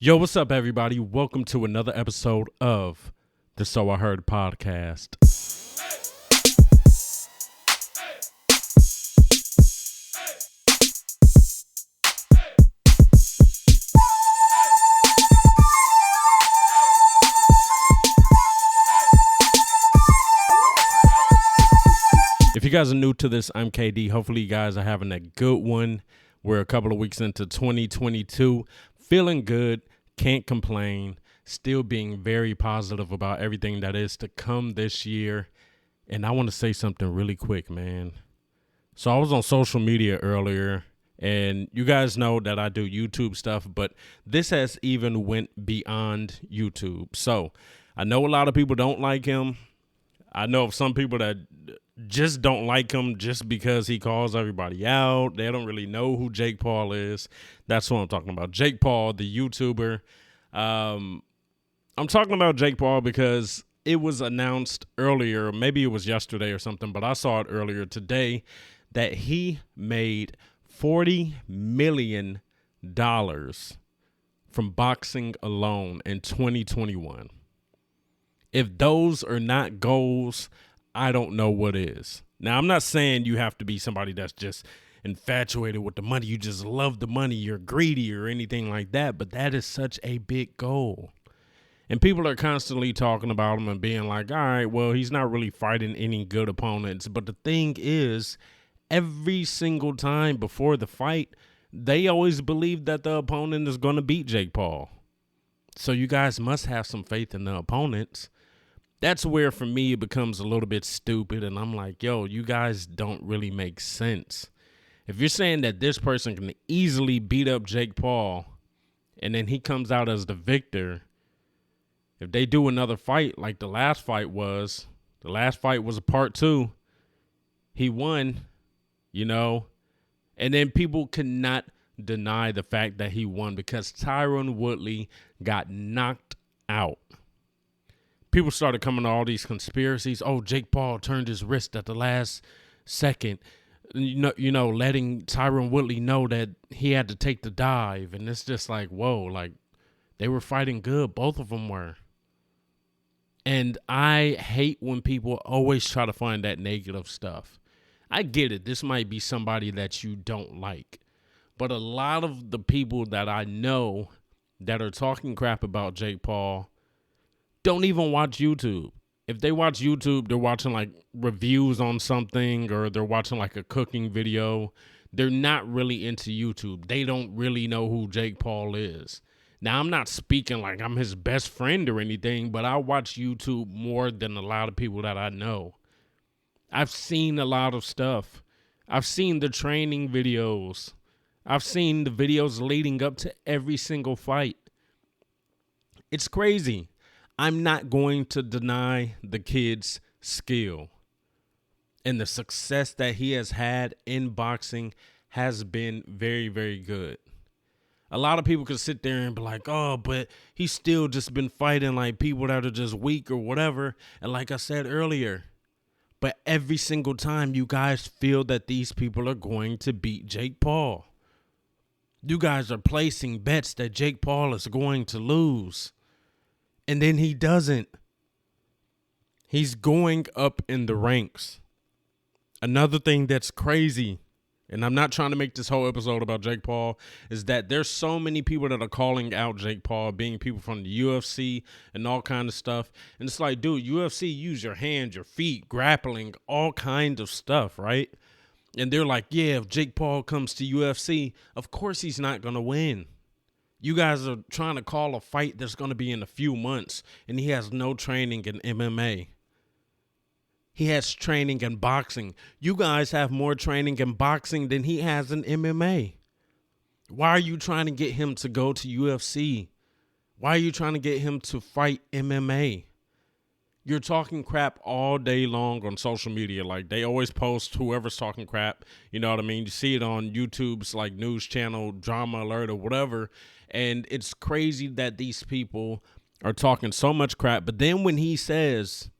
Yo, what's up, everybody? Welcome to another episode of the So I Heard podcast. If you guys are new to this, I'm KD. Hopefully you guys are having a good one. We're a couple of weeks into 2022. Feeling good, can't complain, still being very positive about everything that is to come this year. And I want to say something really quick, man. So I was on social media earlier, and you guys know that I do YouTube stuff, but this has even went beyond YouTube. So I know a lot of people don't like him. I know of some people that just don't like him just because he calls everybody out. They don't really know who Jake Paul is. That's what I'm talking about. Jake Paul, the YouTuber. I'm talking about Jake Paul because it was announced earlier, maybe it was yesterday or something, but I saw it earlier today, that he made $40 million from boxing alone in 2021. If those are not goals, I don't know what is. Now, I'm not saying you have to be somebody that's just infatuated with the money. You just love the money. You're greedy or anything like that. But that is such a big goal. And people are constantly talking about him and being like, all right, well, he's not really fighting any good opponents. But the thing is, every single time before the fight, they always believe that the opponent is going to beat Jake Paul. So you guys must have some faith in the opponents. That's where, for me, it becomes a little bit stupid. And I'm like, yo, you guys don't really make sense. If you're saying that this person can easily beat up Jake Paul and then he comes out as the victor, if they do another fight like the last fight was a part 2. He won, and then people cannot deny the fact that he won because Tyron Woodley got knocked out. People started coming to all these conspiracies. Oh, Jake Paul turned his wrist at the last second, letting Tyron Woodley know that he had to take the dive. And it's just like, whoa, like they were fighting good. Both of them were. And I hate when people always try to find that negative stuff. I get it. This might be somebody that you don't like. But a lot of the people that I know that are talking crap about Jake Paul don't even watch YouTube. If they watch YouTube, they're watching like reviews on something or they're watching like a cooking video. They're not really into YouTube. They don't really know who Jake Paul is. Now, I'm not speaking like I'm his best friend or anything, but I watch YouTube more than a lot of people that I know. I've seen a lot of stuff. I've seen the training videos. I've seen the videos leading up to every single fight. It's crazy. I'm not going to deny the kid's skill. And the success that he has had in boxing has been very, very good. A lot of people could sit there and be like, oh, but he's still just been fighting like people that are just weak or whatever. And like I said earlier, but every single time you guys feel that these people are going to beat Jake Paul. You guys are placing bets that Jake Paul is going to lose. And then he doesn't. He's going up in the ranks. Another thing that's crazy, and I'm not trying to make this whole episode about Jake Paul, is that there's so many people that are calling out Jake Paul, being people from the UFC and all kind of stuff. And it's like, dude, UFC, use your hands, your feet, grappling, all kinds of stuff, right? And they're like, yeah, if Jake Paul comes to UFC, of course he's not going to win. You guys are trying to call a fight that's going to be in a few months, and he has no training in MMA. He has training in boxing. You guys have more training in boxing than he has in MMA. Why are you trying to get him to go to UFC? Why are you trying to get him to fight MMA? You're talking crap all day long on social media. Like, they always post whoever's talking crap. You know what I mean? You see it on YouTube's like news channel, Drama Alert or whatever. And it's crazy that these people are talking so much crap. But then when he says,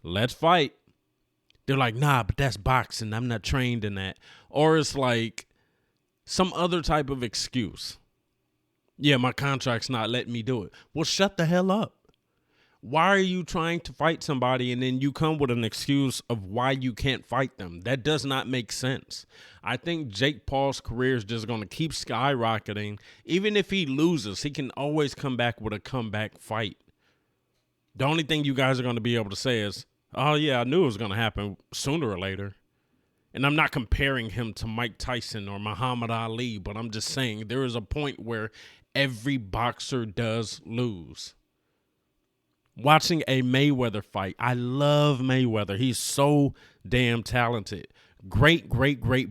let's fight, they're like, nah, but that's boxing. I'm not trained in that. Or it's like some other type of excuse. Yeah, my contract's not letting me do it. Well, shut the hell up. Why are you trying to fight somebody and then you come with an excuse of why you can't fight them? That does not make sense. I think Jake Paul's career is just going to keep skyrocketing. Even if he loses, he can always come back with a comeback fight. The only thing you guys are going to be able to say is, oh, yeah, I knew it was going to happen sooner or later. And I'm not comparing him to Mike Tyson or Muhammad Ali, but I'm just saying there is a point where every boxer does lose. Watching a Mayweather fight, I love Mayweather. He's so damn talented. Great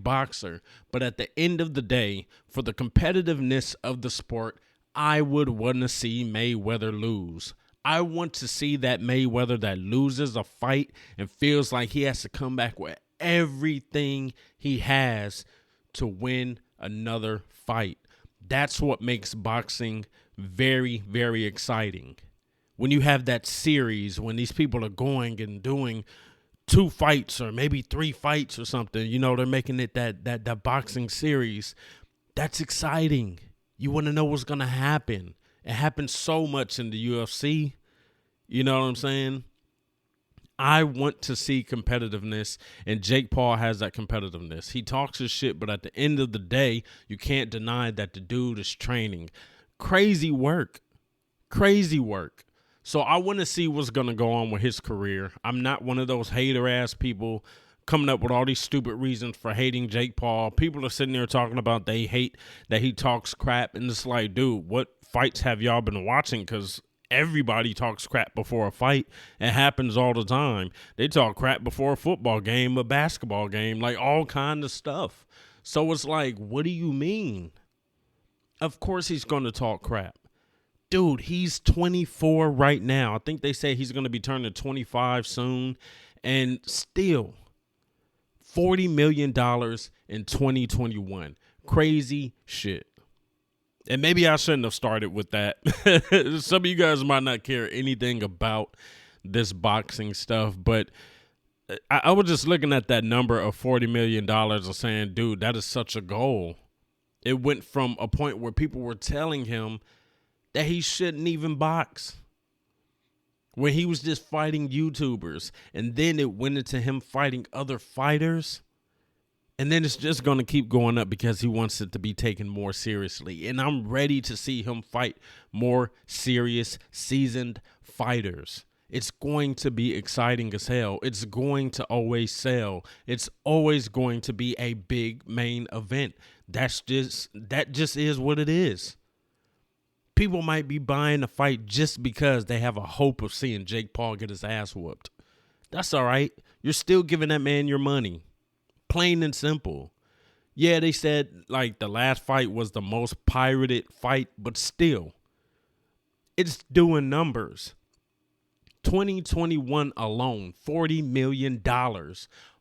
boxer. But at the end of the day, for the competitiveness of the sport, I would want to see Mayweather lose. I want to see that Mayweather that loses a fight and feels like he has to come back with everything he has to win another fight. That's what makes boxing very, very exciting. When you have that series, when these people are going and doing 2 fights or maybe 3 fights or something, you know, they're making it that boxing series. That's exciting. You want to know what's going to happen. It happens so much in the UFC. You know what I'm saying? I want to see competitiveness, and Jake Paul has that competitiveness. He talks his shit, but at the end of the day, you can't deny that the dude is training. Crazy work. So I want to see what's going to go on with his career. I'm not one of those hater-ass people coming up with all these stupid reasons for hating Jake Paul. People are sitting there talking about they hate that he talks crap, and it's like, dude, what fights have y'all been watching? Because everybody talks crap before a fight. It happens all the time. They talk crap before a football game, a basketball game, like all kind of stuff. So it's like, what do you mean? Of course he's going to talk crap. Dude, he's 24 right now. I think they say he's going to be turning 25 soon. And still, $40 million in 2021. Crazy shit. And maybe I shouldn't have started with that. Some of you guys might not care anything about this boxing stuff, but I was just looking at that number of $40 million and saying, dude, that is such a goal. It went from a point where people were telling him that he shouldn't even box, when he was just fighting YouTubers, and then it went into him fighting other fighters, and then it's just going to keep going up because he wants it to be taken more seriously. And I'm ready to see him fight more serious, seasoned fighters. It's going to be exciting as hell. It's going to always sell. It's always going to be a big main event. That just is what it is. People might be buying a fight just because they have a hope of seeing Jake Paul get his ass whooped. That's all right. You're still giving that man your money. Plain and simple. Yeah, they said like the last fight was the most pirated fight, but still, it's doing numbers. 2021 alone, $40 million.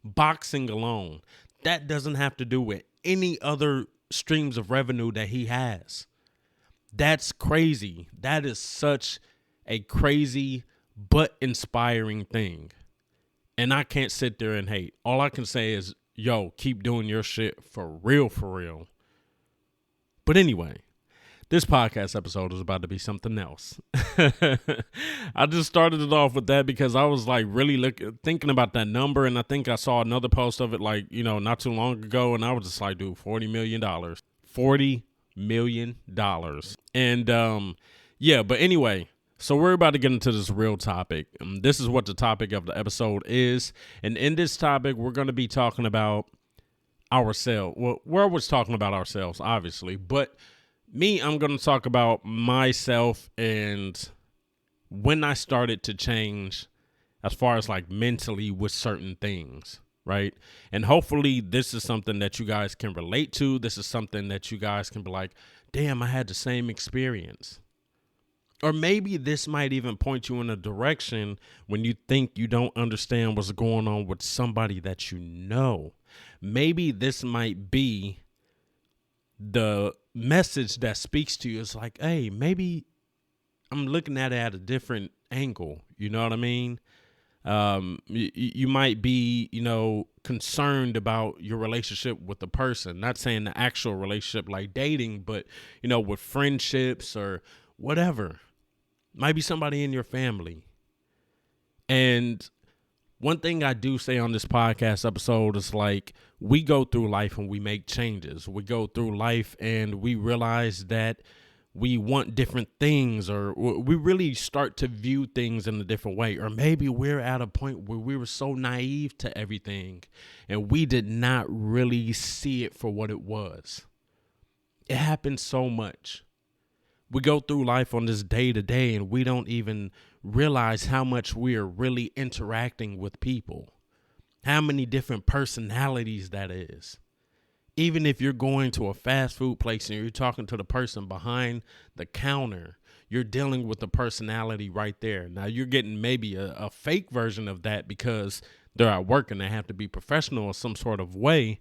Boxing alone. That doesn't have to do with any other streams of revenue that he has. That's crazy. That is such a crazy but inspiring thing. And I can't sit there and hate. All I can say is, yo, keep doing your shit for real, for real. But anyway, this podcast episode is about to be something else. I just started it off with that because I was like really thinking about that number. And I think I saw another post of it like, you know, not too long ago. And I was just like, dude, $40 million. $40 million. And yeah, but anyway, so we're about to get into this real topic. This is what the topic of the episode is. And in this topic, we're going to be talking about ourselves. Well, we're always talking about ourselves, obviously. But me, I'm going to talk about myself and when I started to change as far as like mentally with certain things. Right. And hopefully this is something that you guys can relate to. This is something that you guys can be like, damn, I had the same experience. Or maybe this might even point you in a direction when you think you don't understand what's going on with somebody that you know. Maybe this might be the message that speaks to you. It's like, hey, maybe I'm looking at it at a different angle. You know what I mean? You might be, concerned about your relationship with the person. Not saying the actual relationship like dating, but, with friendships or whatever. Might be somebody in your family. And one thing I do say on this podcast episode is like, we go through life and we make changes. We go through life and we realize that we want different things, or we really start to view things in a different way. Or maybe we're at a point where we were so naive to everything and we did not really see it for what it was. It happens so much. We go through life on this day to day and we don't even realize how much we are really interacting with people, how many different personalities that is. Even if you're going to a fast food place and you're talking to the person behind the counter, you're dealing with the personality right there. Now you're getting maybe a fake version of that because they're at work and they have to be professional in some sort of way.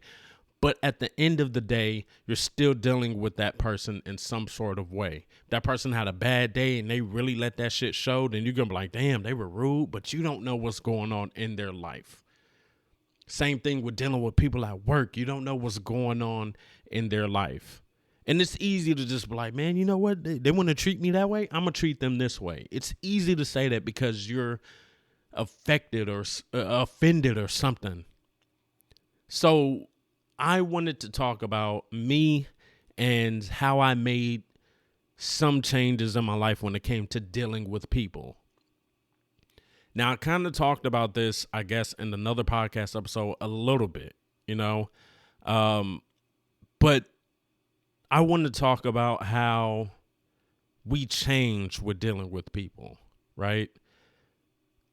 But at the end of the day, you're still dealing with that person in some sort of way. If that person had a bad day and they really let that shit show, then you're going to be like, damn, they were rude, but you don't know what's going on in their life. Same thing with dealing with people at work. You don't know what's going on in their life. And it's easy to just be like, man, you know what? They want to treat me that way. I'm going to treat them this way. It's easy to say that because you're affected or offended or something. So I wanted to talk about me and how I made some changes in my life when it came to dealing with people. Now, I kind of talked about this, I guess, in another podcast episode a little bit, but I want to talk about how we change with dealing with people, right?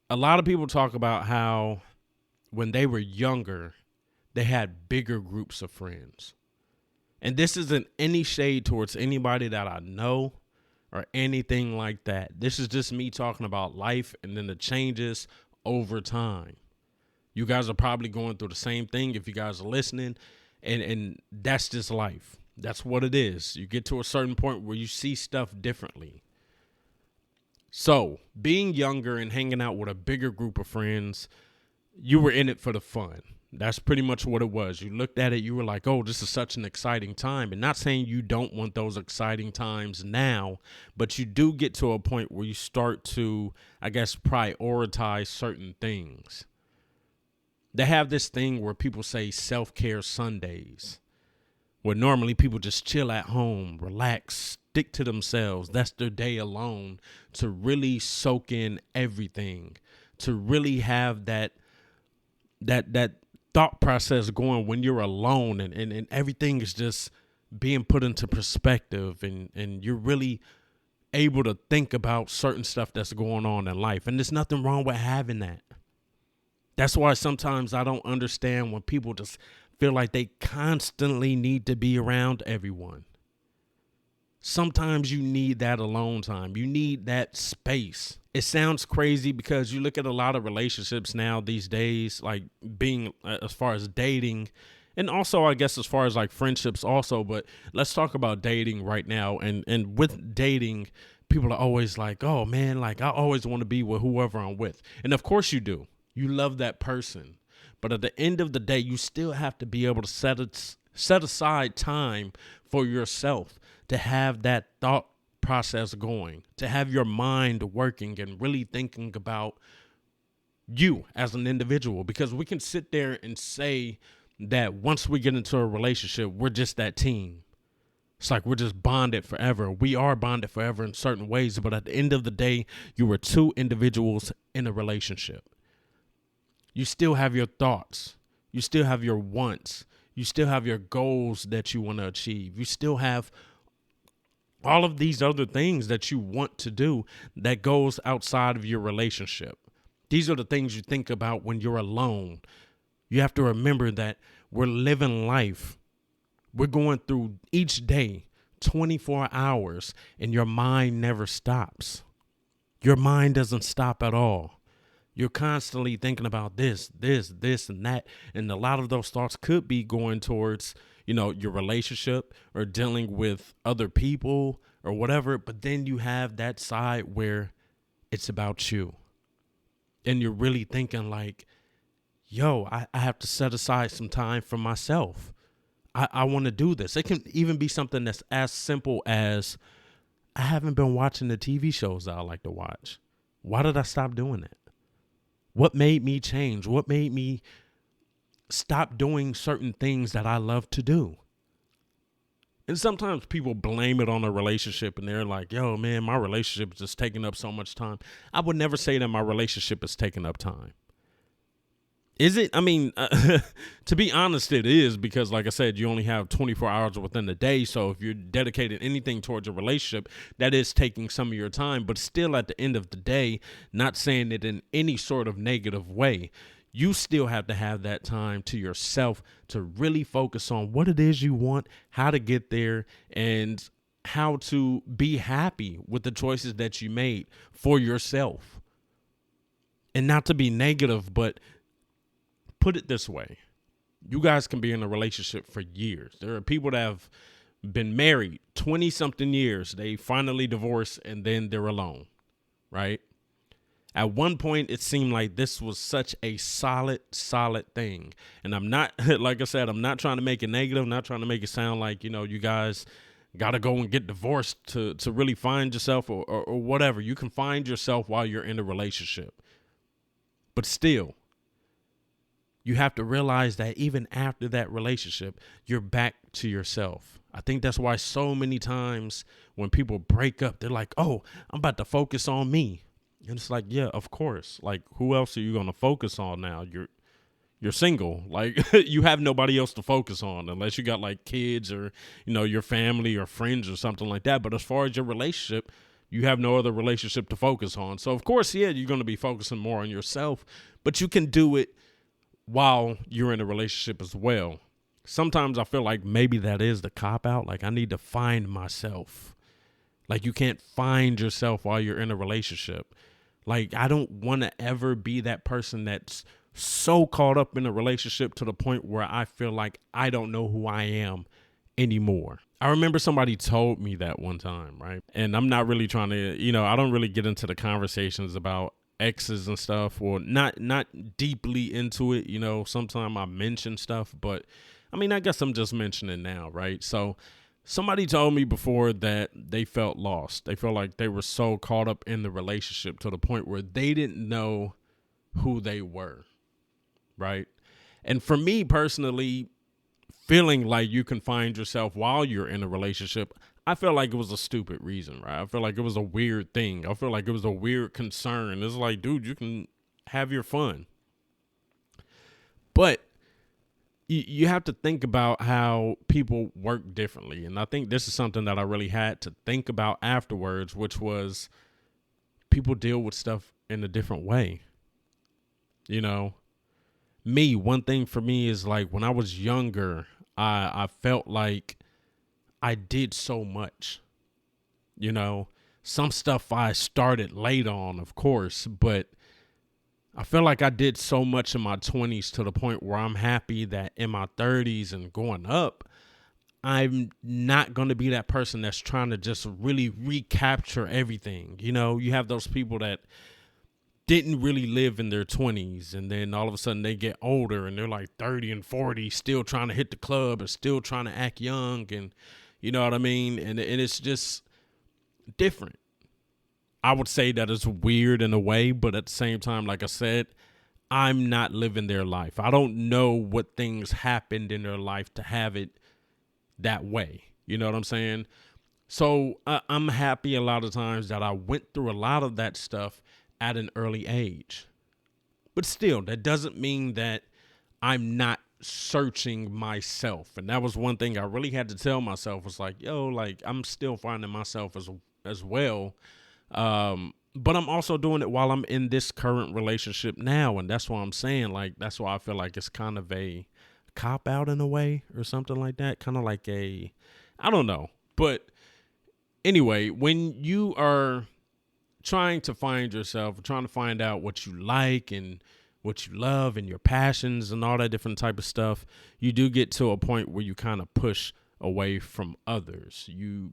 A lot of people talk about how when they were younger, they had bigger groups of friends. And this isn't any shade towards anybody that I know or anything like that. This is just me talking about life and then the changes over time. You guys are probably going through the same thing if you guys are listening, and that's just life. That's what it is. You get to a certain point where you see stuff differently. So, being younger and hanging out with a bigger group of friends, you were in it for the fun. That's pretty much what it was. You looked at it, you were like, oh, this is such an exciting time. And not saying you don't want those exciting times now, but you do get to a point where you start to, I guess, prioritize certain things. They have this thing where people say self-care Sundays, where normally people just chill at home, relax, stick to themselves. That's their day alone to really soak in everything, to really have that thought process going when you're alone and everything is just being put into perspective and you're really able to think about certain stuff that's going on in life. And there's nothing wrong with having that. That's why sometimes I don't understand when people just feel like they constantly need to be around everyone. Sometimes you need that alone time. You need that space. It sounds crazy because you look at a lot of relationships now these days, like being as far as dating and also I guess as far as like friendships also. But let's talk about dating right now. And with dating, people are always like, oh, man, like I always want to be with whoever I'm with. And of course you do. You love that person. But at the end of the day, you still have to be able to set aside time for yourself, to have that thought process going, to have your mind working and really thinking about you as an individual. Because we can sit there and say that once we get into a relationship, we're just that team. It's like we're just bonded forever. We are bonded forever in certain ways, but at the end of the day, you were two individuals in a relationship. You still have your thoughts. You still have your wants. You still have your goals that you want to achieve. You still have all of these other things that you want to do that goes outside of your relationship. These are the things you think about when you're alone. You have to remember that we're living life. We're going through each day, 24 hours, and your mind never stops. Your mind doesn't stop at all. You're constantly thinking about this, and that. And a lot of those thoughts could be going towards, your relationship or dealing with other people or whatever. But then you have that side where it's about you. and you're really thinking like, yo, I have to set aside some time for myself. I want to do this. It can even be something that's as simple as I haven't been watching the TV shows that I like to watch. Why did I stop doing it? What made me change? What made me stop doing certain things that I love to do? And sometimes people blame it on a relationship and they're like, yo, man, my relationship is just taking up so much time. I would never say that my relationship is taking up time. Is it? I mean, to be honest, it is, because like I said, you only have 24 hours within the day. So if you're dedicating anything towards a relationship, that is taking some of your time. But still, at the end of the day, not saying it in any sort of negative way, you still have to have that time to yourself to really focus on what it is you want, how to get there, and how to be happy with the choices that you made for yourself. And not to be negative, but put it this way. You guys can be in a relationship for years. There are people that have been married 20 something years. They finally divorce and then they're alone, right? At one point, it seemed like this was such a solid thing. And I'm not, like I said, I'm not trying to make it negative. I'm not trying to make it sound like, you guys got to go and get divorced to really find yourself or whatever. You can find yourself while you're in a relationship. But still, you have to realize that even after that relationship, you're back to yourself. I think that's why so many times when people break up, they're like, oh, I'm about to focus on me. And it's like, yeah, of course. Like, who else are you going to focus on now? You're single. Like, you have nobody else to focus on unless you got like kids or, your family or friends or something like that. But as far as your relationship, you have no other relationship to focus on. So, of course, yeah, you're going to be focusing more on yourself, but you can do it while you're in a relationship as well. Sometimes I feel like maybe that is the cop out. Like, I need to find myself. Like, you can't find yourself while you're in a relationship. Like, I don't want to ever be that person that's so caught up in a relationship to the point where I feel like I don't know who I am anymore. I remember somebody told me that one time, right? And I'm not really trying to, I don't really get into the conversations about exes and stuff, or not deeply into it. Sometimes I mention stuff, but I mean, I guess I'm just mentioning now, right? So somebody told me before that they felt lost. They felt like they were so caught up in the relationship to the point where they didn't know who they were, right? And for me personally, feeling like you can find yourself while you're in a relationship, I felt like it was a stupid reason, right? I feel like it was a weird thing. I feel like it was a weird concern. It's like, dude, you can have your fun. But you have to think about how people work differently. And I think this is something that I really had to think about afterwards, which was people deal with stuff in a different way. One thing for me is like when I was younger, I felt like I did so much. Some stuff I started late on, of course, but I feel like I did so much in my 20s to the point where I'm happy that in my 30s and going up, I'm not going to be that person that's trying to just really recapture everything. You have those people that didn't really live in their 20s, and then all of a sudden they get older and they're like 30 and 40, still trying to hit the club and still trying to act young, and you know what I mean? And it's just different. I would say that it's weird in a way, but at the same time, like I said, I'm not living their life. I don't know what things happened in their life to have it that way. You know what I'm saying? So I'm happy a lot of times that I went through a lot of that stuff at an early age. But still, that doesn't mean that I'm not searching myself. And that was one thing I really had to tell myself, was like, yo, like I'm still finding myself as well. But I'm also doing it while I'm in this current relationship now. And that's why I'm saying, like, that's why I feel like it's kind of a cop out in a way or something like that. Kind of like I don't know. But anyway, when you are trying to find yourself, trying to find out what you like and what you love and your passions and all that different type of stuff, you do get to a point where you kind of push away from others. You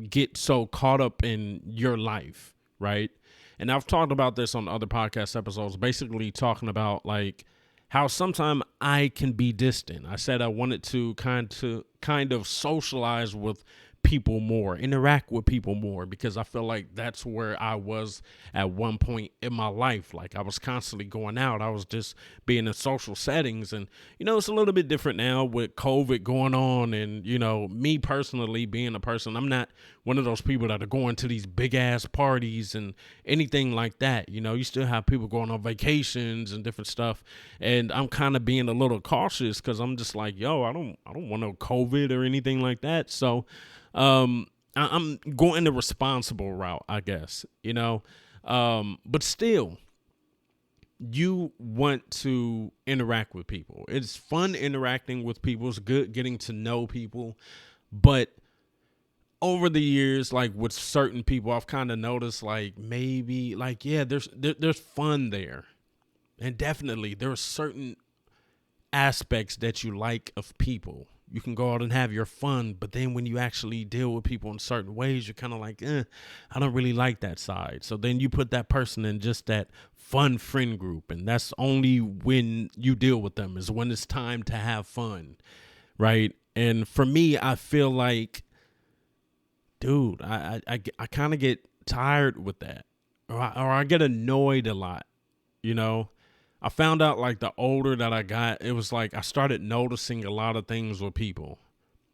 get so caught up in your life, right? And I've talked about this on other podcast episodes, basically talking about like how sometimes I can be distant. I said I wanted to kind of socialize with people more, interact with people more, because I feel like that's where I was at one point in my life. Like I was constantly going out. I was just being in social settings. And, it's a little bit different now with COVID going on. And, me personally being a person, I'm not one of those people that are going to these big ass parties and anything like that. You still have people going on vacations and different stuff. And I'm kind of being a little cautious because I'm just like, yo, I don't want no COVID or anything like that. So, I'm going the responsible route, I guess, but still, you want to interact with people. It's fun interacting with people. It's good getting to know people. But over the years, like with certain people, I've kind of noticed like maybe like, yeah, there's fun there. And definitely there are certain aspects that you like of people. You can go out and have your fun, but then when you actually deal with people in certain ways, you're kind of like, I don't really like that side. So then you put that person in just that fun friend group, and that's only when you deal with them is when it's time to have fun, right? And for me, I feel like, dude, I kind of get tired with that, or I get annoyed a lot, I found out like the older that I got, it was like I started noticing a lot of things with people.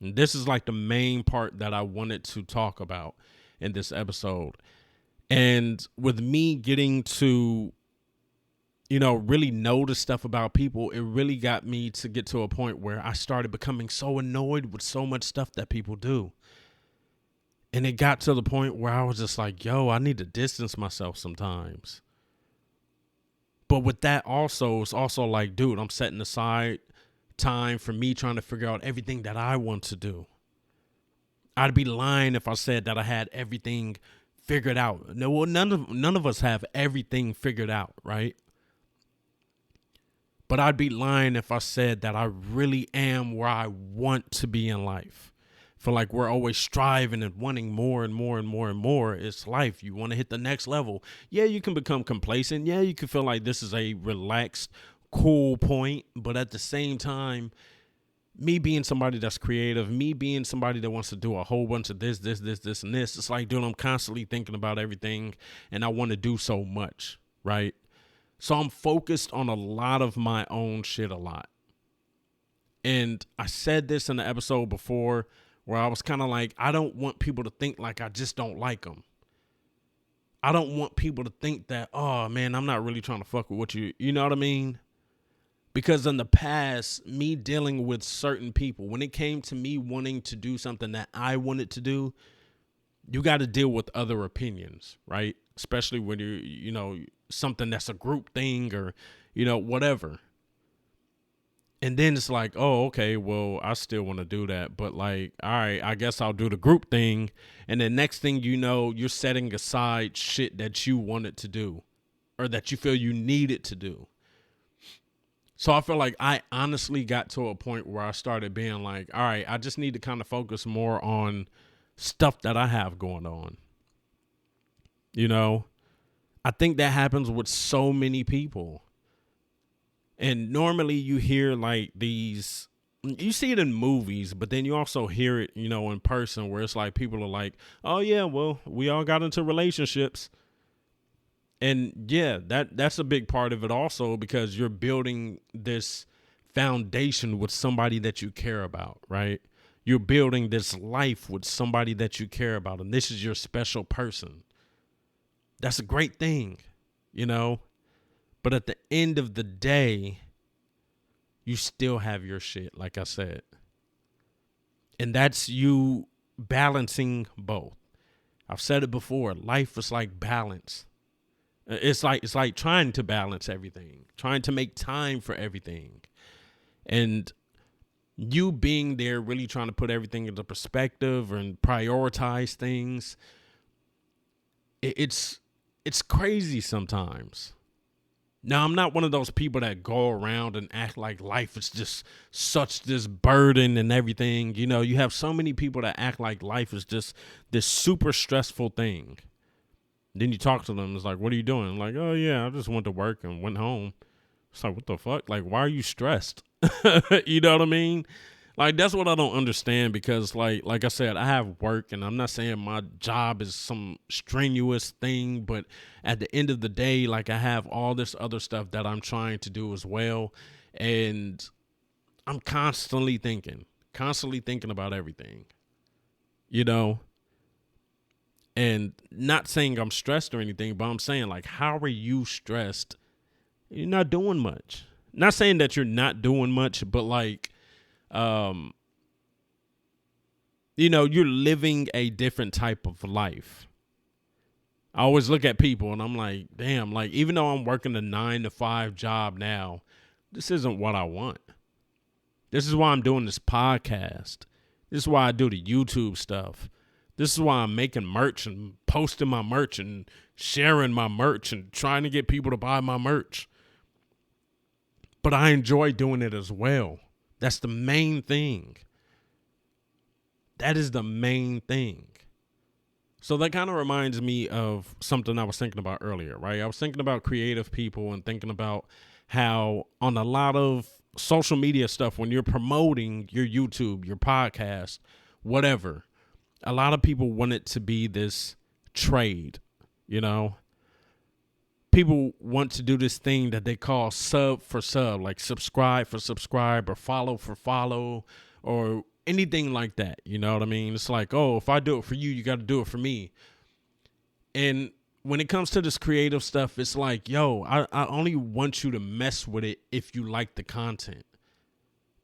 And this is like the main part that I wanted to talk about in this episode. And with me getting to, really notice stuff about people, it really got me to get to a point where I started becoming so annoyed with so much stuff that people do. And it got to the point where I was just like, yo, I need to distance myself sometimes. But with that also, it's also like, dude, I'm setting aside time for me trying to figure out everything that I want to do. I'd be lying if I said that I had everything figured out. No, well, none of us have everything figured out, right? But I'd be lying if I said that I really am where I want to be in life. Feel like we're always striving and wanting more and more and more and more. It's life. You want to hit the next level. Yeah, you can become complacent. Yeah, you can feel like this is a relaxed, cool point. But at the same time, me being somebody that's creative, me being somebody that wants to do a whole bunch of this, and this, it's like, dude, I'm constantly thinking about everything and I want to do so much, right? So I'm focused on a lot of my own shit a lot. And I said this in the episode before, where I was kind of like, I don't want people to think like I just don't like them. I don't want people to think that, oh man, I'm not really trying to fuck with what you know what I mean? Because in the past, me dealing with certain people, when it came to me wanting to do something that I wanted to do, you got to deal with other opinions, right? Especially when you're, something that's a group thing or, whatever. And then it's like, oh, okay, well, I still want to do that. But like, all right, I guess I'll do the group thing. And then next thing you know, you're setting aside shit that you wanted to do or that you feel you needed to do. So I feel like I honestly got to a point where I started being like, all right, I just need to kind of focus more on stuff that I have going on. I think that happens with so many people. And normally you hear like these, you see it in movies, but then you also hear it, in person where it's like people are like, oh yeah, well, we all got into relationships. And yeah, that's a big part of it also, because you're building this foundation with somebody that you care about, right? You're building this life with somebody that you care about. And this is your special person. That's a great thing, But at the end of the day, you still have your shit, like I said. And that's you balancing both. I've said it before. Life is like balance. It's like trying to balance everything, trying to make time for everything. And you being there, really trying to put everything into perspective and prioritize things. It's crazy sometimes. Now, I'm not one of those people that go around and act like life is just such this burden and everything. You have so many people that act like life is just this super stressful thing. Then you talk to them. It's like, what are you doing? Like, oh, yeah, I just went to work and went home. It's like, what the fuck? Like, why are you stressed? You know what I mean? Like, that's what I don't understand because, like I said, I have work, and I'm not saying my job is some strenuous thing, but at the end of the day, like, I have all this other stuff that I'm trying to do as well, and I'm constantly thinking about everything, you know? And not saying I'm stressed or anything, but I'm saying, like, how are you stressed? You're not doing much. Not saying that you're not doing much, but like, you're living a different type of life. I always look at people and I'm like, damn, like, even though I'm working a 9 to 5 job now, this isn't what I want. This is why I'm doing this podcast. This is why I do the YouTube stuff. This is why I'm making merch and posting my merch and sharing my merch and trying to get people to buy my merch. But I enjoy doing it as well. That's the main thing. That is the main thing. So that kind of reminds me of something I was thinking about earlier, right? I was thinking about creative people and thinking about how on a lot of social media stuff, when you're promoting your YouTube, your podcast, whatever, a lot of people want it to be this trade, you know? People want to do this thing that they call sub for sub, like subscribe for subscribe or follow for follow or anything like that. You know what I mean? It's like, oh, if I do it for you, you got to do it for me. And when it comes to this creative stuff, it's like, yo, I only want you to mess with it if you like the content.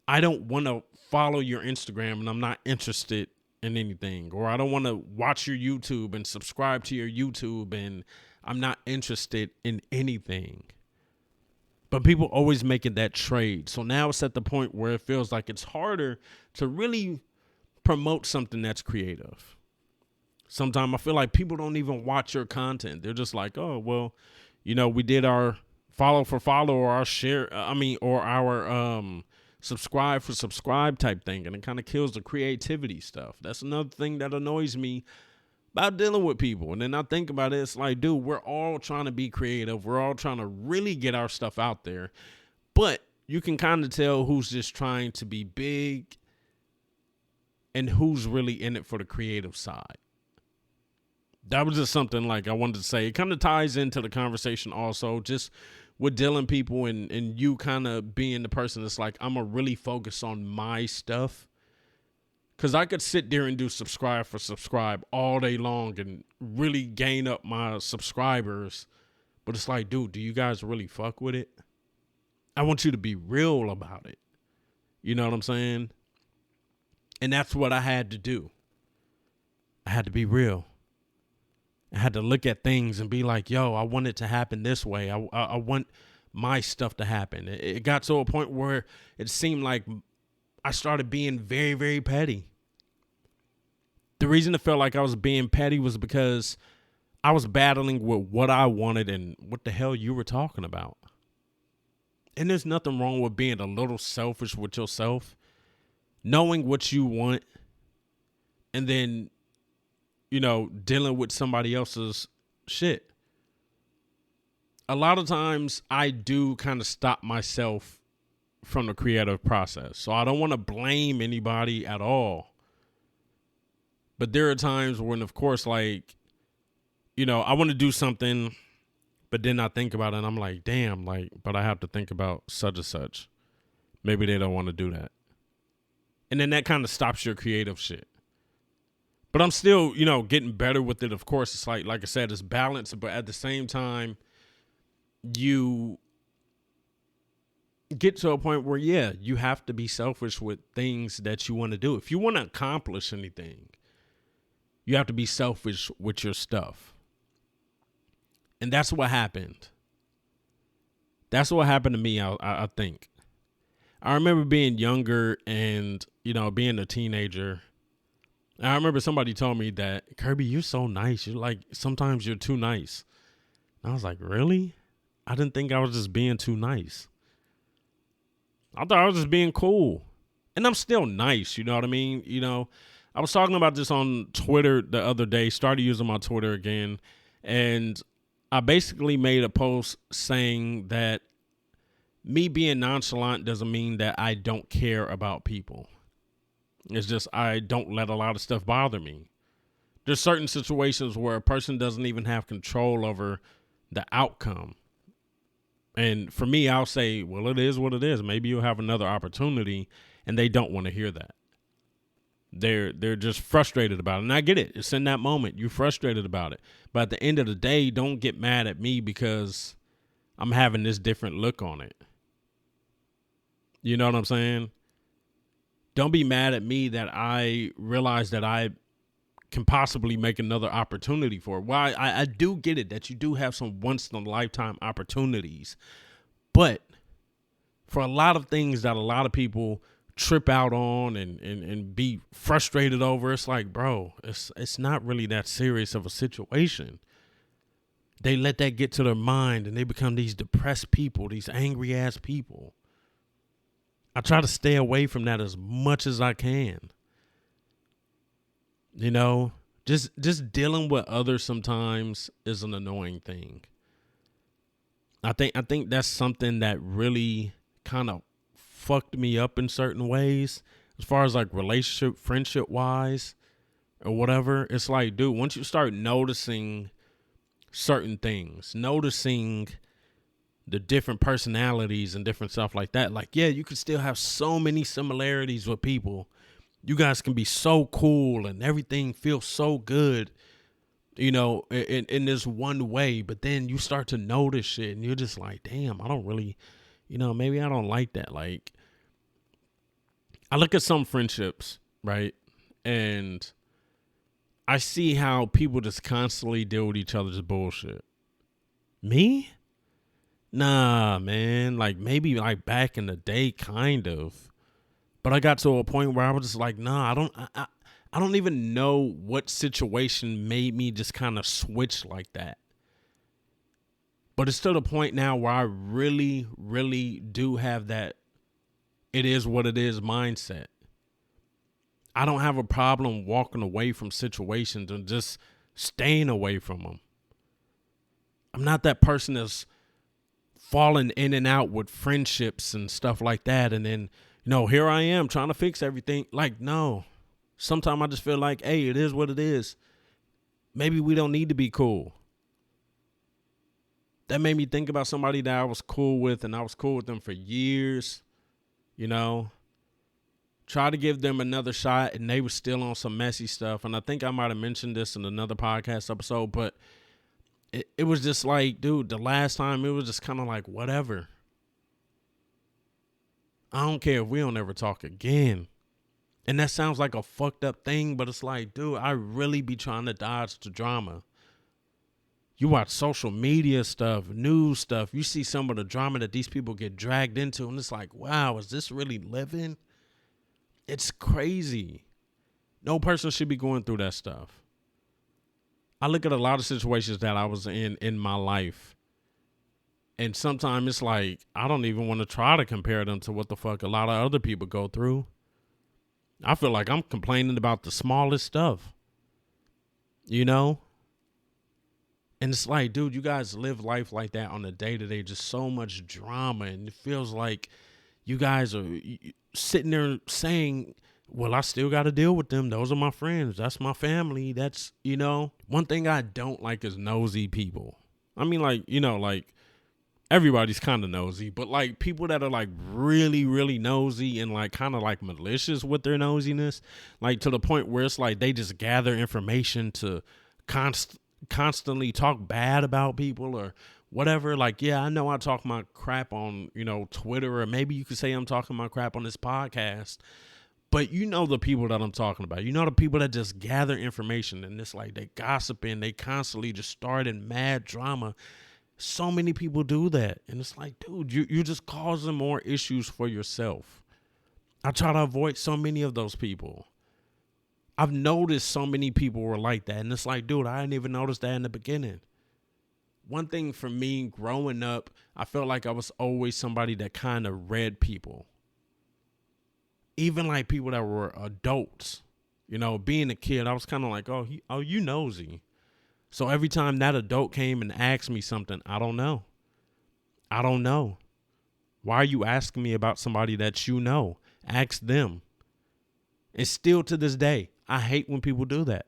I don't want to follow your Instagram and I'm not interested in anything. Or I don't want to watch your YouTube and subscribe to your YouTube and I'm not interested in anything. But people always making that trade. So now it's at the point where it feels like it's harder to really promote something that's creative. Sometimes I feel like people don't even watch your content. They're just like, oh, well, we did our follow for follow or our share, or our subscribe for subscribe type thing. And it kind of kills the creativity stuff. That's another thing that annoys me about dealing with people. And then I think about it, it's like, dude, we're all trying to be creative. We're all trying to really get our stuff out there. But you can kind of tell who's just trying to be big and who's really in it for the creative side. That was just something like I wanted to say. It kind of ties into the conversation also, just with dealing people and you kind of being the person that's like, I'm going to really focus on my stuff. Because I could sit there and do subscribe for subscribe all day long and really gain up my subscribers. But it's like, dude, do you guys really fuck with it? I want you to be real about it. You know what I'm saying? And that's what I had to do. I had to be real. I had to look at things and be like, yo, I want it to happen this way. I want my stuff to happen. It got to a point where it seemed like I started being very, very petty. The reason it felt like I was being petty was because I was battling with what I wanted and what the hell you were talking about. And there's nothing wrong with being a little selfish with yourself, knowing what you want, and then, dealing with somebody else's shit. A lot of times I do kind of stop myself from the creative process. So I don't want to blame anybody at all. But there are times when, of course, like, I want to do something, but then I think about it and I'm like, damn, like, but I have to think about such and such. Maybe they don't want to do that. And then that kind of stops your creative shit. But I'm still, getting better with it. Of course, it's like I said, it's balanced, but at the same time, you get to a point where, yeah, you have to be selfish with things that you want to do. If you want to accomplish anything, you have to be selfish with your stuff. And that's what happened. That's what happened to me, I think. I remember being younger and, being a teenager. I remember somebody told me that, Kirby, you're so nice. You're like, sometimes you're too nice. And I was like, really? I didn't think I was just being too nice. I thought I was just being cool. And I'm still nice, you know what I mean? I was talking about this on Twitter the other day, started using my Twitter again. And I basically made a post saying that me being nonchalant doesn't mean that I don't care about people. It's just I don't let a lot of stuff bother me. There's certain situations where a person doesn't even have control over the outcome. And for me, I'll say, well, it is what it is. Maybe you'll have another opportunity, and they don't want to hear that. They're just frustrated about it. And I get it. It's in that moment. You're frustrated about it. But at the end of the day, don't get mad at me because I'm having this different look on it. You know what I'm saying? Don't be mad at me that I realize that I can possibly make another opportunity for it. Well, I do get it that you do have some once in a lifetime opportunities. But for a lot of things that a lot of people trip out on and be frustrated over, it's like, bro, it's not really that serious of a situation. They let that get to their mind and they become these depressed people, these angry ass people. I try to stay away from that as much as I can. You know, just dealing with others sometimes is an annoying thing. I think that's something that really kind of fucked me up in certain ways as far as like relationship, friendship wise or whatever. It's like, dude, once you start noticing certain things, noticing the different personalities and different stuff like that, like, yeah, you can still have so many similarities with people. You guys can be so cool and everything feels so good, you know, in this one way. But then you start to notice shit and you're just like, damn, I don't really, you know, maybe I don't like that. Like, I look at some friendships, right? And I see how people just constantly deal with each other's bullshit. Me? Nah, man. Like, maybe like back in the day, kind of. But I got to a point where I was just like, nah, I don't even know what situation made me just kind of switch like that. But it's to the point now where I really, really do have that it is what it is mindset. I don't have a problem walking away from situations and just staying away from them. I'm not that person that's falling in and out with friendships and stuff like that. And then, you know, here I am trying to fix everything. Like, no. Sometimes I just feel like, hey, it is what it is. Maybe we don't need to be cool. That made me think about somebody that I was cool with, and I was cool with them for years, you know. Try to give them another shot, and they were still on some messy stuff. And I think I might have mentioned this in another podcast episode, but it was just like, dude, the last time it was just kind of like, whatever. I don't care if we don't ever talk again. And that sounds like a fucked up thing, but it's like, dude, I really be trying to dodge the drama. You watch social media stuff, news stuff. You see some of the drama that these people get dragged into, and it's like, wow, is this really living? It's crazy. No person should be going through that stuff. I look at a lot of situations that I was in my life, and sometimes it's like, I don't even want to try to compare them to what the fuck a lot of other people go through. I feel like I'm complaining about the smallest stuff, you know? And it's like, dude, you guys live life like that on a day-to-day, just so much drama. And it feels like you guys are sitting there saying, well, I still got to deal with them. Those are my friends. That's my family. That's, you know, one thing I don't like is nosy people. I mean, like, you know, like, everybody's kind of nosy, but like people that are like really, really nosy and like kind of like malicious with their nosiness, like to the point where it's like they just gather information to constantly talk bad about people or whatever. Like, yeah, I know I talk my crap on, you know, Twitter, or maybe you could say I'm talking my crap on this podcast, but you know the people that I'm talking about. You know the people that just gather information and it's like they gossiping, they constantly just starting mad drama. So many people do that. And it's like, dude, you're just causing more issues for yourself. I try to avoid so many of those people. I've noticed so many people were like that. And it's like, dude, I didn't even notice that in the beginning. One thing for me growing up, I felt like I was always somebody that kind of read people. Even like people that were adults. You know, being a kid, I was kind of like, oh, you nosy. So every time that adult came and asked me something, I don't know. I don't know. Why are you asking me about somebody that you know? Ask them. And still to this day, I hate when people do that.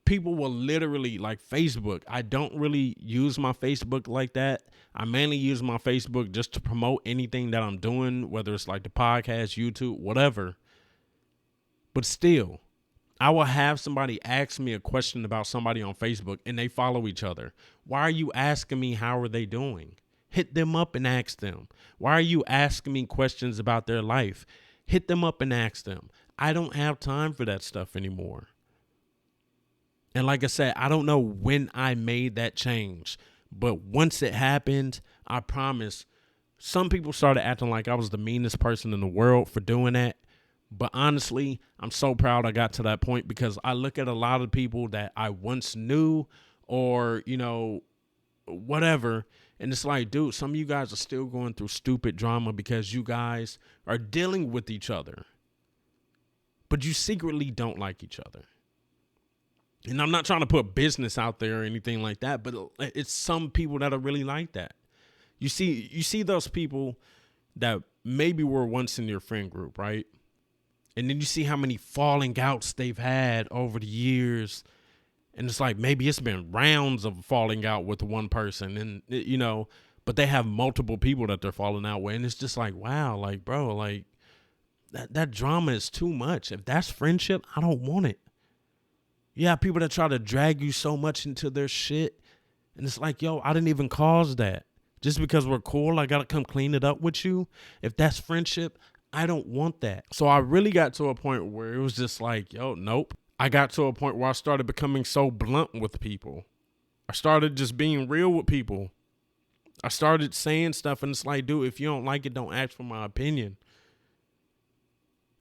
People will literally, like Facebook. I don't really use my Facebook like that. I mainly use my Facebook just to promote anything that I'm doing, whether it's like the podcast, YouTube, whatever. But still, I will have somebody ask me a question about somebody on Facebook and they follow each other. Why are you asking me how are they doing? Hit them up and ask them. Why are you asking me questions about their life? Hit them up and ask them. I don't have time for that stuff anymore. And like I said, I don't know when I made that change, but once it happened, I promise some people started acting like I was the meanest person in the world for doing that. But honestly, I'm so proud I got to that point because I look at a lot of people that I once knew or, whatever. And it's like, dude, some of you guys are still going through stupid drama because you guys are dealing with each other, but you secretly don't like each other. And I'm not trying to put business out there or anything like that, but it's some people that are really like that. You see those people that maybe were once in your friend group, right? And then you see how many falling outs they've had over the years. And it's like, maybe it's been rounds of falling out with one person and, but they have multiple people that they're falling out with. And it's just like, wow, like, bro, like that drama is too much. If that's friendship, I don't want it. You have people that try to drag you so much into their shit. And it's like, yo, I didn't even cause that. Just because we're cool, I got to come clean it up with you. If that's friendship, I don't want that. So I really got to a point where it was just like, yo, nope. I got to a point where I started becoming so blunt with people. I started just being real with people. I started saying stuff and it's like, dude, if you don't like it, don't ask for my opinion.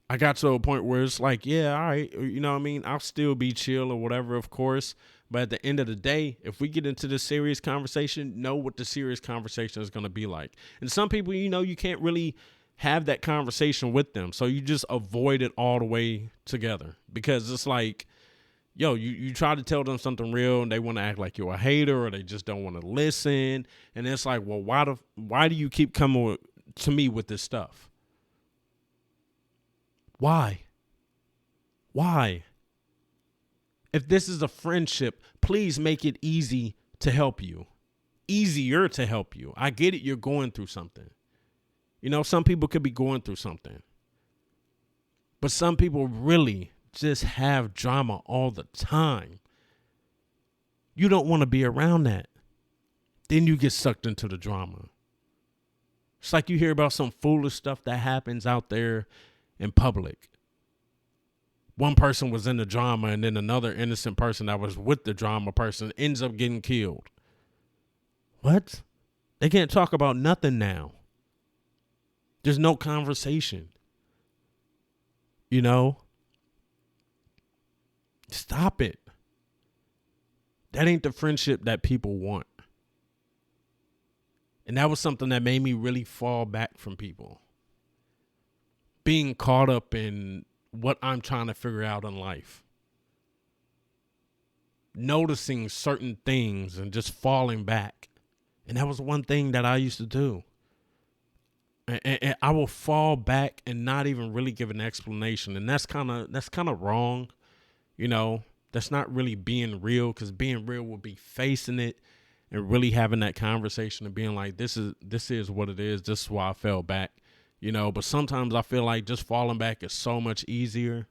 I got to a point where it's like, yeah, all right, you know what I mean? I'll still be chill or whatever, of course. But at the end of the day, if we get into this serious conversation, know what the serious conversation is going to be like. And some people, you can't really have that conversation with them. So you just avoid it all the way together because it's like, yo, you try to tell them something real and they want to act like you're a hater or they just don't want to listen. And it's like, well, why do you keep coming to me with this stuff? Why? If this is a friendship, please make it easy to help you. Easier to help you. I get it. You're going through something. Some people could be going through something. But some people really just have drama all the time. You don't want to be around that. Then you get sucked into the drama. It's like you hear about some foolish stuff that happens out there in public. One person was in the drama and then another innocent person that was with the drama person ends up getting killed. What? They can't talk about nothing now. There's no conversation. Stop it. That ain't the friendship that people want. And that was something that made me really fall back from people. Being caught up in what I'm trying to figure out in life. Noticing certain things and just falling back. And that was one thing that I used to do. And I will fall back and not even really give an explanation. And that's kind of wrong. That's not really being real, because being real would be facing it and really having that conversation and being like, this is what it is. This is why I fell back. But sometimes I feel like just falling back is so much easier.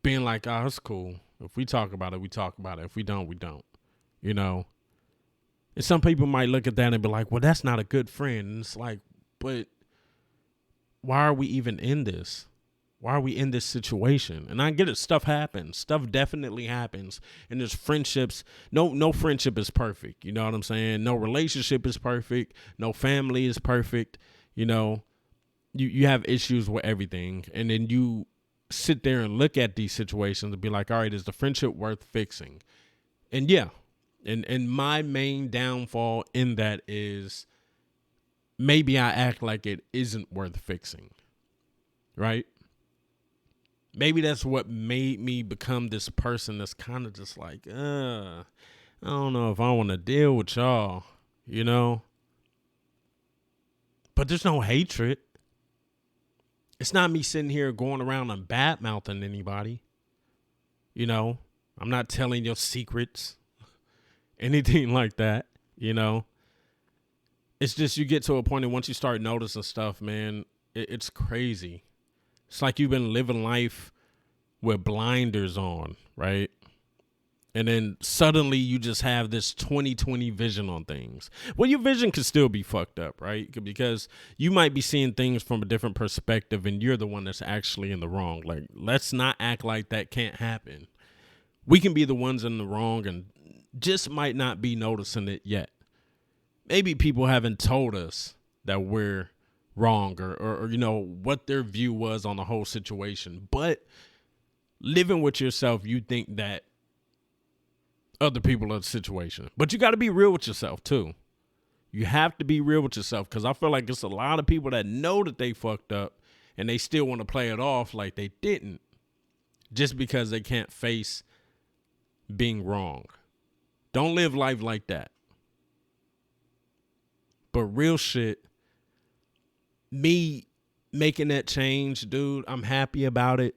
Being like, oh, it's cool. If we talk about it, we talk about it. If we don't, we don't. And some people might look at that and be like, well, that's not a good friend. And it's like, but why are we even in this? Why are we in this situation? And I get it. Stuff happens. Stuff definitely happens. And there's friendships. No friendship is perfect. You know what I'm saying? No relationship is perfect. No family is perfect. You have issues with everything. And then you sit there and look at these situations and be like, all right, is the friendship worth fixing? And yeah. And my main downfall in that is maybe I act like it isn't worth fixing. Right? Maybe that's what made me become this person that's kind of just like, I don't know if I want to deal with y'all, you know? But there's no hatred. It's not me sitting here going around and bad mouthing anybody. You know, I'm not telling your secrets, anything like that, you know? It's just you get to a point and once you start noticing stuff, man, it's crazy. It's like you've been living life with blinders on, right? And then suddenly you just have this 20/20 vision on things. Well, your vision could still be fucked up, right? Because you might be seeing things from a different perspective and you're the one that's actually in the wrong. Like, let's not act like that can't happen. We can be the ones in the wrong and just might not be noticing it yet. Maybe people haven't told us that we're wrong or you know, what their view was on the whole situation. But living with yourself, you think that other people are the situation. But you got to be real with yourself, too. You have to be real with yourself because I feel like it's a lot of people that know that they fucked up and they still want to play it off like they didn't just because they can't face being wrong. Don't live life like that. But real shit, me making that change, dude, I'm happy about it.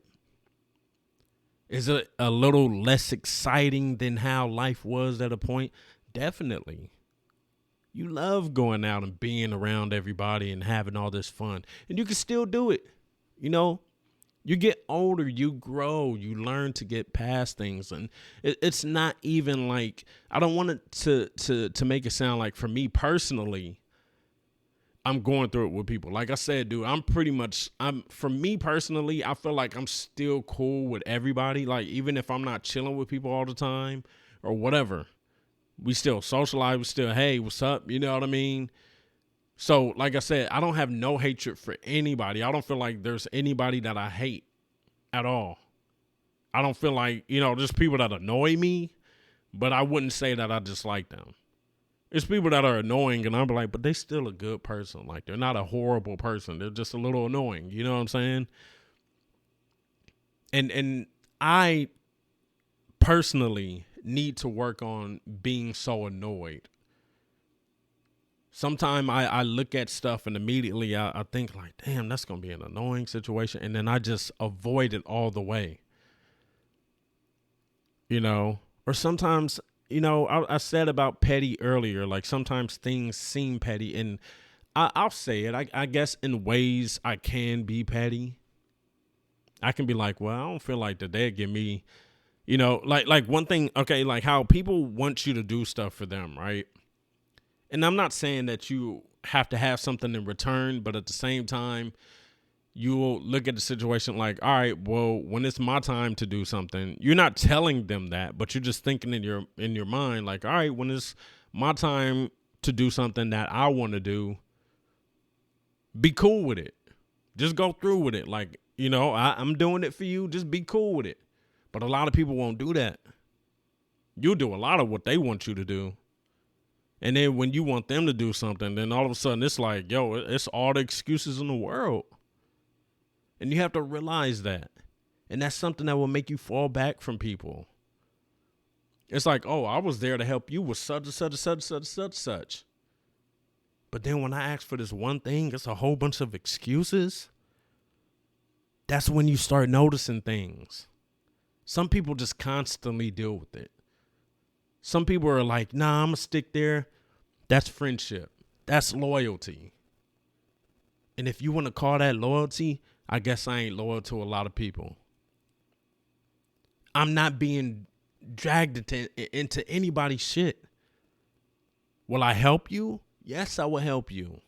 Is it a little less exciting than how life was at a point? Definitely. You love going out and being around everybody and having all this fun. And you can still do it. You know, you get older, you grow, you learn to get past things. And it's not even like, I don't want it to make it sound like for me personally, I'm going through it with people. Like I said, dude, for me personally, I feel like I'm still cool with everybody. Like, even if I'm not chilling with people all the time or whatever, we still socialize. We still, hey, what's up? You know what I mean? So, like I said, I don't have no hatred for anybody. I don't feel like there's anybody that I hate at all. I don't feel like, you know, there's people that annoy me, but I wouldn't say that I dislike them. It's people that are annoying, and I'm like, but they still a good person. Like, they're not a horrible person. They're just a little annoying. You know what I'm saying? And I personally need to work on being so annoyed. Sometimes I look at stuff and immediately I think like, damn, that's going to be an annoying situation. And then I just avoid it all the way. You know? Or sometimes, you know, I said about petty earlier, like sometimes things seem petty. And I'll say it, I guess in ways I can be petty. I can be like, well, I don't feel like that they'd give me, you know, like one thing, okay, like how people want you to do stuff for them, right? And I'm not saying that you have to have something in return, but at the same time, you will look at the situation like, all right, well, when it's my time to do something, you're not telling them that, but you're just thinking in your mind, like, all right, when it's my time to do something that I want to do, be cool with it. Just go through with it. Like, you know, I'm doing it for you. Just be cool with it. But a lot of people won't do that. You'll do a lot of what they want you to do. And then when you want them to do something, then all of a sudden it's like, yo, it's all the excuses in the world. And you have to realize that. And that's something that will make you fall back from people. It's like, oh, I was there to help you with such and such and such and such and such. But then when I ask for this one thing, it's a whole bunch of excuses. That's when you start noticing things. Some people just constantly deal with it. Some people are like, nah, I'm going to stick there. That's friendship. That's loyalty. And if you want to call that loyalty, I guess I ain't loyal to a lot of people. I'm not being dragged into anybody's shit. Will I help you? Yes, I will help you.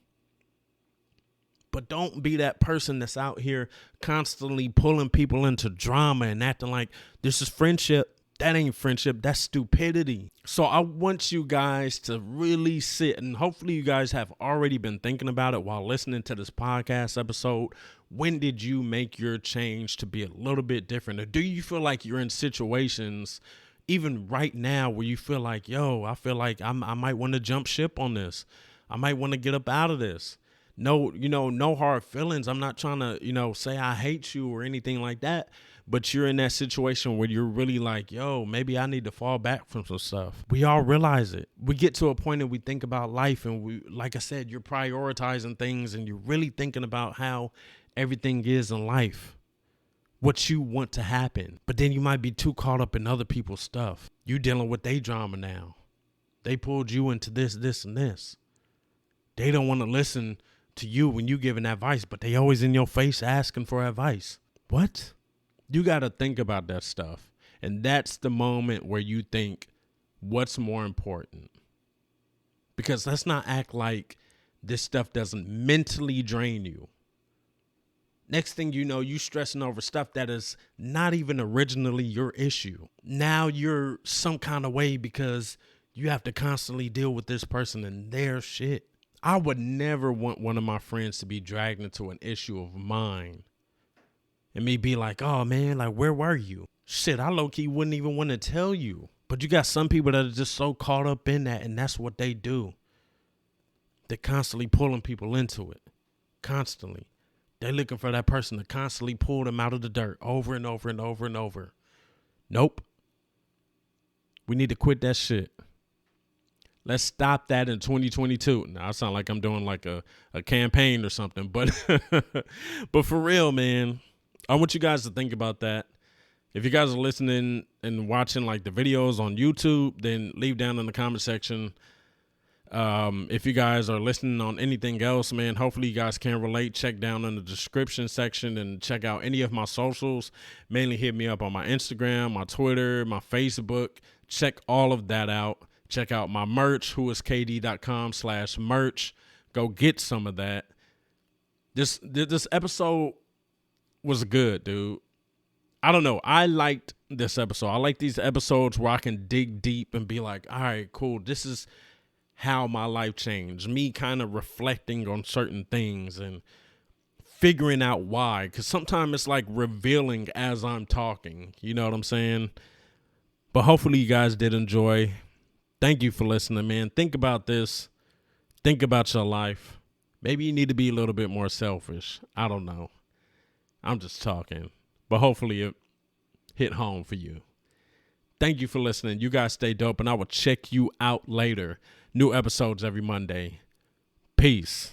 But don't be that person that's out here constantly pulling people into drama and acting like this is friendship. That ain't friendship. That's stupidity. So I want you guys to really sit, and hopefully you guys have already been thinking about it while listening to this podcast episode. When did you make your change to be a little bit different? Or do you feel like you're in situations even right now where you feel like, yo, I feel like I might want to jump ship on this. I might want to get up out of this. No, no hard feelings. I'm not trying to, say I hate you or anything like that. but you're in that situation where you're really like, yo, maybe I need to fall back from some stuff. We all realize it. We get to a point and we think about life, and we, like I said, you're prioritizing things and you're really thinking about how everything is in life, what you want to happen. But then you might be too caught up in other people's stuff. You dealing with their drama now. They pulled you into this, and this. They don't want to listen to you when you giving advice, but they always in your face asking for advice. What? You got to think about that stuff. And that's the moment where you think, what's more important? Because let's not act like this stuff doesn't mentally drain you. Next thing you know, you stressing over stuff that is not even originally your issue. Now you're some kind of way because you have to constantly deal with this person and their shit. I would never want one of my friends to be dragged into an issue of mine and me be like, oh man, like, where were you? Shit, I low-key wouldn't even want to tell you. But you got some people that are just so caught up in that, and that's what they do. They're constantly pulling people into it. Constantly. They're looking for that person to constantly pull them out of the dirt over and over and over and over. Nope. We need to quit that shit. Let's stop that in 2022. Now, I sound like I'm doing like a campaign or something, but but for real, man, I want you guys to think about that. If you guys are listening and watching like the videos on YouTube, then leave down in the comment section. If you guys are listening on anything else, man, hopefully you guys can relate. Check down in the description section and check out any of my socials. Mainly hit me up on my Instagram, my Twitter, my Facebook. Check all of that out. Check out my merch, whoiskd.com/merch. Go get some of that. This episode was good, dude. I don't know. I liked this episode. I like these episodes where I can dig deep and be like, all right, cool. This is how my life changed. Me kind of reflecting on certain things and figuring out why. Because sometimes it's like revealing as I'm talking. You know what I'm saying? But hopefully you guys did enjoy. Thank you for listening, man. Think about this. Think about your life. Maybe you need to be a little bit more selfish. I don't know. I'm just talking. But hopefully it hit home for you. Thank you for listening. You guys stay dope, and I will check you out later. New episodes every Monday. Peace.